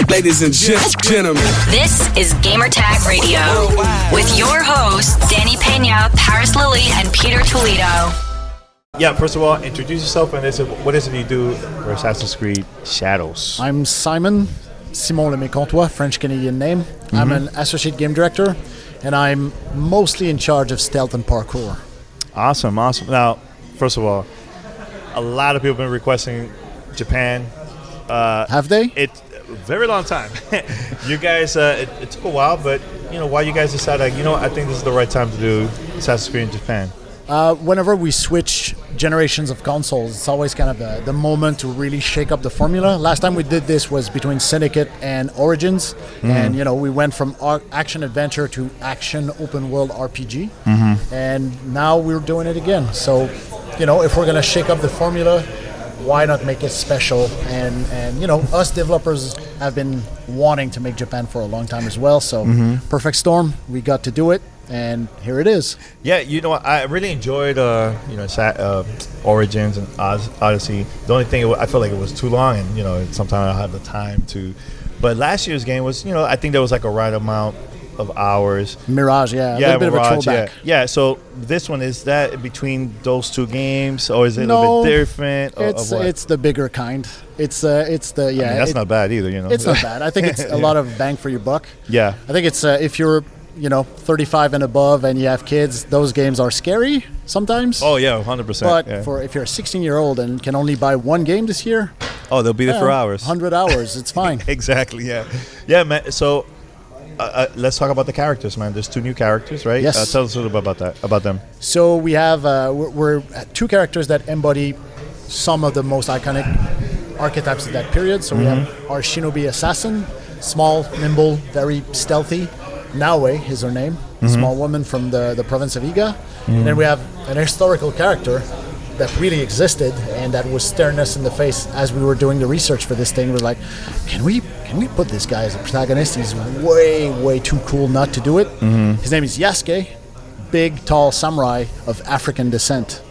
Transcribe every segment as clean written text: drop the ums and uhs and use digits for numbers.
Ladies and gentlemen, this is Gamertag Radio with your hosts Danny Peña, Paris Lilly, and Peter Toledo. Yeah, first of all, introduce yourself and what is it you do for Assassin's Creed Shadows? I'm Simon Mécontois, French-Canadian name. I'm an associate game director, and I'm mostly in charge of stealth and parkour. Awesome. Now, first of all, a lot of people have been requesting Japan. Have they? It's a very long time. You guys, it took a while, but why you guys decided, I think this is the right time to do Assassin's Creed in Japan? Whenever we switch generations of consoles, it's always kind of the moment to really shake up the formula. Last time we did this was between Syndicate and Origins, and we went from action adventure to action open world RPG, and now we're doing it again. So, if we're gonna shake up the formula, why not make it special? And us developers have been wanting to make Japan for a long time as well. So, perfect storm, we got to do it. And here it is. Yeah, I really enjoyed, Origins and Odyssey. The only thing, I felt like it was too long, and sometimes I don't have the time to. But last year's game was, I think there was like a right amount of hours. Mirage, a little bit Mirage, of a throwback. Yeah. So this one, is that between those two games, or is it a little bit different? It's the bigger kind. It's that's not bad either. It's not bad. I think it's a lot of bang for your buck. Yeah. I think it's if you're 35 and above and you have kids, those games are scary sometimes. Oh yeah, 100%. But if you're a 16-year-old and can only buy one game this year, they'll be there for hours. 100 hours, it's fine. Exactly. Yeah, man. So let's talk about the characters, man. There's 2 new characters, right? Yes. Tell us a little bit about them. So we have we're 2 characters that embody some of the most iconic archetypes of that period. So we have our shinobi assassin, small, nimble, very stealthy. Naue is her name, small woman from the province of Iga. And then we have an historical character that really existed and that was staring us in the face as we were doing the research for this thing. We're like, can we put this guy as a protagonist? He's way too cool not to do it. His name is Yasuke, big, tall samurai of African descent.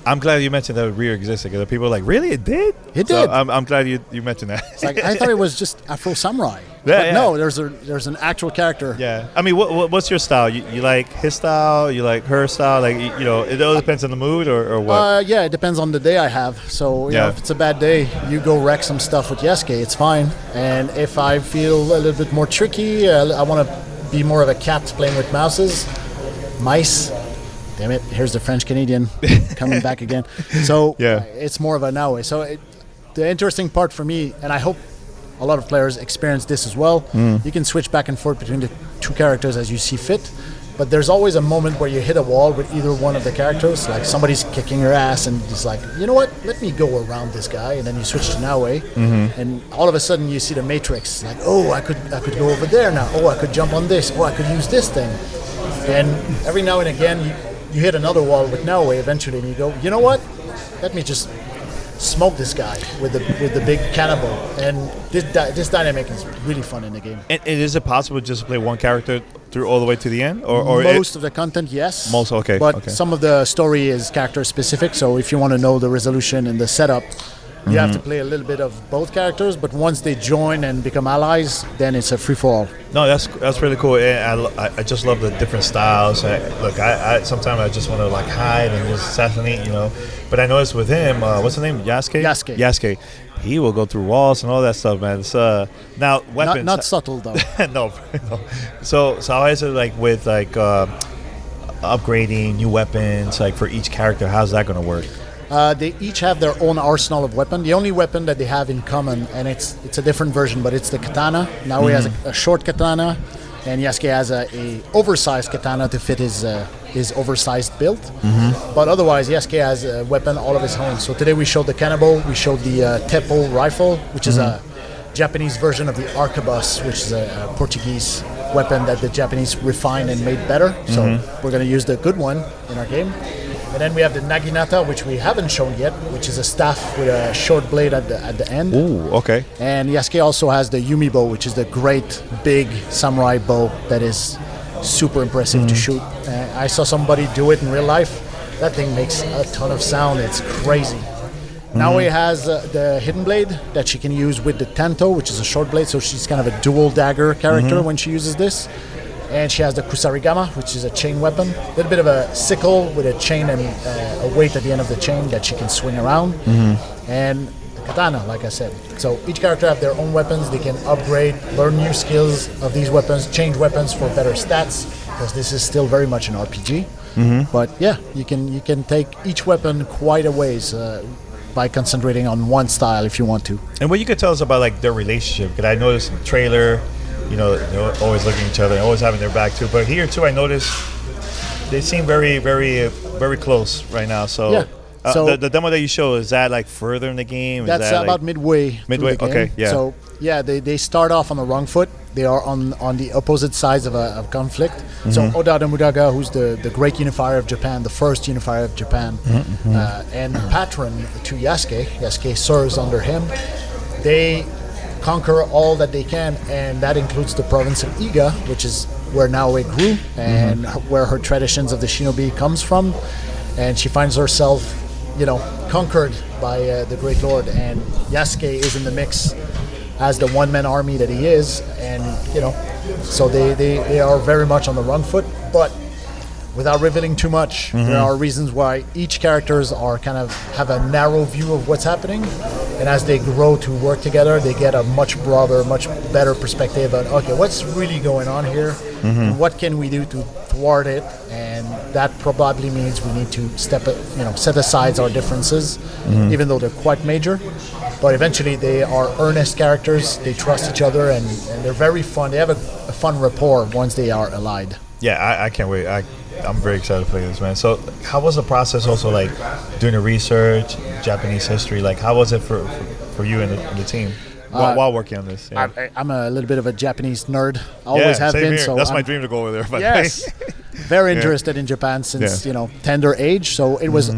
I'm glad you mentioned that it really existed, because people are like, really? It did? It did. I'm glad you mentioned that. It's like, I thought it was just Afro samurai. Yeah. No, there's an actual character. Yeah. I mean, what's your style? You like his style? You like her style? Like, it all depends on the mood or what? It depends on the day I have. So, if it's a bad day, you go wreck some stuff with Yasuke, it's fine. And if I feel a little bit more tricky, I want to be more of a cat playing with mice. Damn it, here's the French-Canadian coming back again. So it's more of a Naue. So the interesting part for me, and I hope a lot of players experience this as well, you can switch back and forth between the 2 characters as you see fit, but there's always a moment where you hit a wall with either one of the characters, like somebody's kicking your ass and it's like, you know what, let me go around this guy, and then you switch to Naue, and all of a sudden you see the Matrix, like, oh, I could go over there now, oh, I could jump on this, oh, I could use this thing. And every now and again you hit another wall with Naue eventually, and you go, you know what? Let me just smoke this guy with the big cannibal. And this dynamic is really fun in the game. And is it possible just to play one character through all the way to the end? Or most of the content, yes. Most, okay. But some of the story is character specific, so if you want to know the resolution and the setup, you have to play a little bit of both characters, but once they join and become allies, then it's a free-for-all. No, that's really cool. And I just love the different styles. I sometimes I just want to like hide and just assassinate, But I noticed with him, what's his name? Yasuke. He will go through walls and all that stuff, man. It's, now weapons. Not subtle though. No. So how is it like with like upgrading new weapons, like for each character? How's that going to work? They each have their own arsenal of weapon. The only weapon that they have in common, and it's a different version, but it's the katana. Now he has a short katana, and Yasuke has a oversized katana to fit his oversized build. But otherwise, Yasuke has a weapon all of his own. So today we showed the cannibal, we showed the Teppo rifle, which is a Japanese version of the arquebus, which is a Portuguese weapon that the Japanese refined and made better. So we're going to use the good one in our game. And then we have the naginata, which we haven't shown yet, which is a staff with a short blade at the end. Ooh, okay. And Yasuke also has the yumi bow, which is the great big samurai bow that is super impressive to shoot. I saw somebody do it in real life. That thing makes a ton of sound. It's crazy. Naoe has the hidden blade that she can use with the Tanto, which is a short blade, so she's kind of a dual dagger character when she uses this. And she has the Kusarigama, which is a chain weapon. A little bit of a sickle with a chain and a weight at the end of the chain that she can swing around. And the katana, like I said. So each character have their own weapons. They can upgrade, learn new skills of these weapons, change weapons for better stats, because this is still very much an RPG. But yeah, you can take each weapon quite a ways by concentrating on one style if you want to. And what you could tell us about like their relationship? Because I noticed in the trailer, you know, they're always looking at each other and always having their back too. But here too, I noticed they seem very, very, very close right now. So, yeah. So the demo that you show, is that like further in the game? That's is that about midway. Midway, okay, yeah. So yeah, they start off on the wrong foot. They are on the opposite sides of a conflict. So Oda Nobunaga, who's the great unifier of Japan, the first unifier of Japan, and patron to Yasuke serves under him. They conquer all that they can, and that includes the province of Iga, which is where Naoe grew and where her traditions of the shinobi comes from. And she finds herself, conquered by the Great Lord, and Yasuke is in the mix as the one-man army that he is, and so they are very much on the wrong foot. But without revealing too much, there are reasons why each characters are kind of have a narrow view of what's happening, and as they grow to work together, they get a much broader, much better perspective on what's really going on here, and what can we do to thwart it, and that probably means we need to set aside our differences, even though they're quite major. But eventually, they are earnest characters. They trust each other, and they're very fun. They have a fun rapport once they are allied. Yeah, I can't wait. I'm very excited to play this, man. So how was the process also, like, doing the research, Japanese history? Like, how was it for you and the team while working on this? Yeah. I'm a little bit of a Japanese nerd. I always have been. Here. So that's my dream to go over there. But yes, very interested in Japan since, tender age. So it was,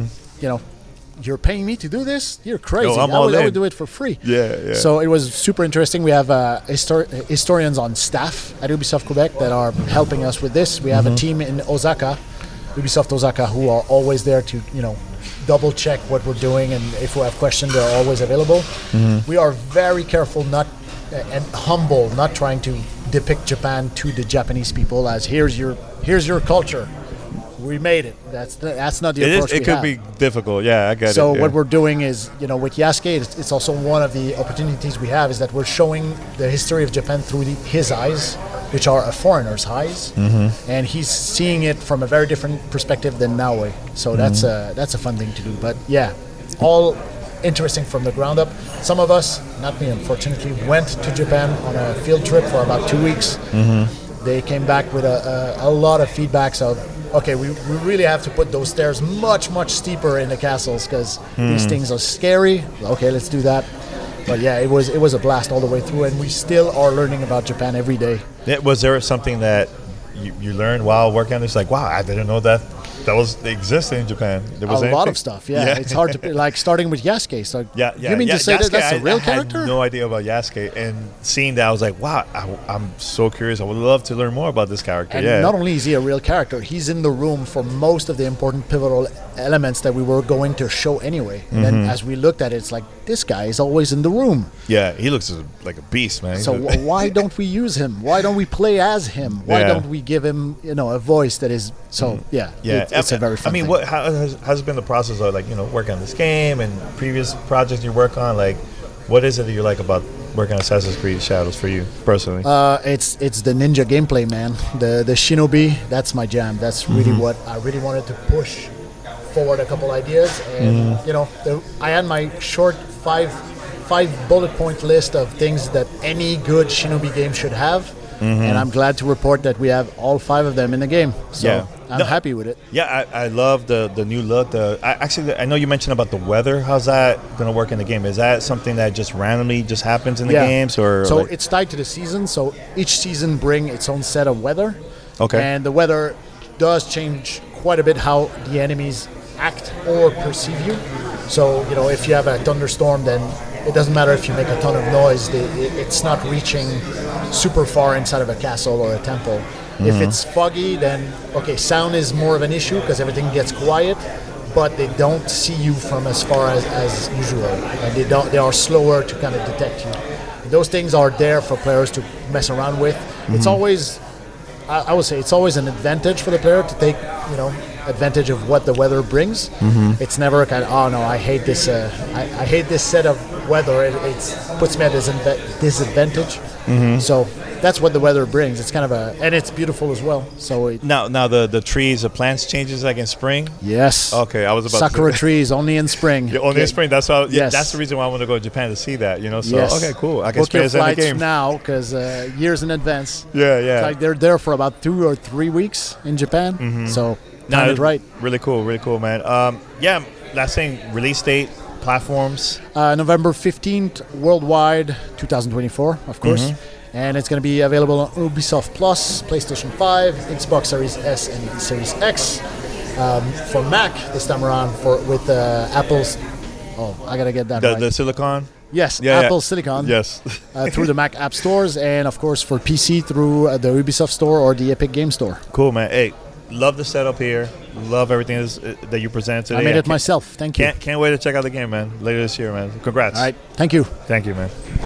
you're paying me to do this? You're crazy. No, I would do it for free. Yeah. So it was super interesting. We have historians on staff at Ubisoft Quebec that are helping us with this. We have a team in Osaka, Ubisoft Osaka, who are always there to, double check what we're doing, and if we have questions, they're always available. We are very careful and humble, not trying to depict Japan to the Japanese people as here's your culture. We made it. That's not the approach we have. It could be difficult. Yeah, I get it. So what we're doing is, with Yasuke, it's also one of the opportunities we have is that we're showing the history of Japan through his eyes, which are a foreigner's eyes, and he's seeing it from a very different perspective than Naoe. So that's a fun thing to do. But yeah, all interesting from the ground up. Some of us, not me unfortunately, went to Japan on a field trip for about 2 weeks. They came back with a lot of feedbacks of, okay, we really have to put those stairs much, much steeper in the castles because these things are scary. Okay, let's do that. But yeah, it was a blast all the way through, and we still are learning about Japan every day. Was there something that you learned while working on this? Like, wow, I didn't know that existed in Japan. There was a lot of stuff. Yeah, it's hard to like starting with Yasuke. So you mean to say Yasuke, that's a real character? I had no idea about Yasuke, and seeing that, I was like, wow, I'm so curious. I would love to learn more about this character. And not only is he a real character, he's in the room for most of the important pivotal elements that we were going to show anyway. And then as we looked at it, it's like, this guy is always in the room. Yeah, he looks like a beast, man. So why don't we use him? Why don't we play as him? Why don't we give him, a voice that is so? It's a very fun thing. How has been the process of working on this game and previous projects you work on? Like, what is it that you like about working on Assassin's Creed Shadows for you personally? It's the ninja gameplay, man. The shinobi, that's my jam. That's really what I really wanted to push forward a couple ideas, and I had my short five bullet point list of things that any good shinobi game should have, and I'm glad to report that we have all 5 of them in the game. So I'm happy with it. Yeah, I love the new look. I know you mentioned about the weather. How's that going to work in the game? Is that something that just randomly just happens in the games, or so it's tied to the season? So each season bring its own set of weather. Okay, and the weather does change quite a bit how the enemies act or perceive you. So if you have a thunderstorm, then it doesn't matter if you make a ton of noise. It's not reaching super far inside of a castle or a temple. If it's foggy, then sound is more of an issue because everything gets quiet. but they don't see you from as far as usual, and they are slower to kind of detect you. Those things are there for players to mess around with. It's always, I would say, it's always an advantage for the player to take, advantage of what the weather brings. It's never a kind of, oh no, I hate this. I hate this set of weather. It puts me at disadvantage. So that's what the weather brings. It's kind of and it's beautiful as well. So now the trees, the plants changes like in spring. Yes. Okay, I was about sakura to trees only in spring. Yeah, only in spring. That's why. Yes. That's the reason why I want to go to Japan to see that. So yes. Okay, cool. I can book your experience that in the flights game now because years in advance. Yeah. It's like they're there for about 2 or 3 weeks in Japan. So time is right. Really cool, man. Last thing, release date, platforms. November 15th, worldwide, 2024, of course. And it's going to be available on Ubisoft Plus, PlayStation 5, Xbox Series S and Series X. For Mac this time around with Apple's... Oh, I got to get that right. The Silicon? Yes, Apple Silicon. Yes. Through the Mac App Stores, and of course for PC through the Ubisoft Store or the Epic Game Store. Cool, man. Hey, love the setup here. Love everything that you presented today. I made it myself. Thank you. Can't wait to check out the game, man. Later this year, man. Congrats. All right. Thank you. Thank you, man.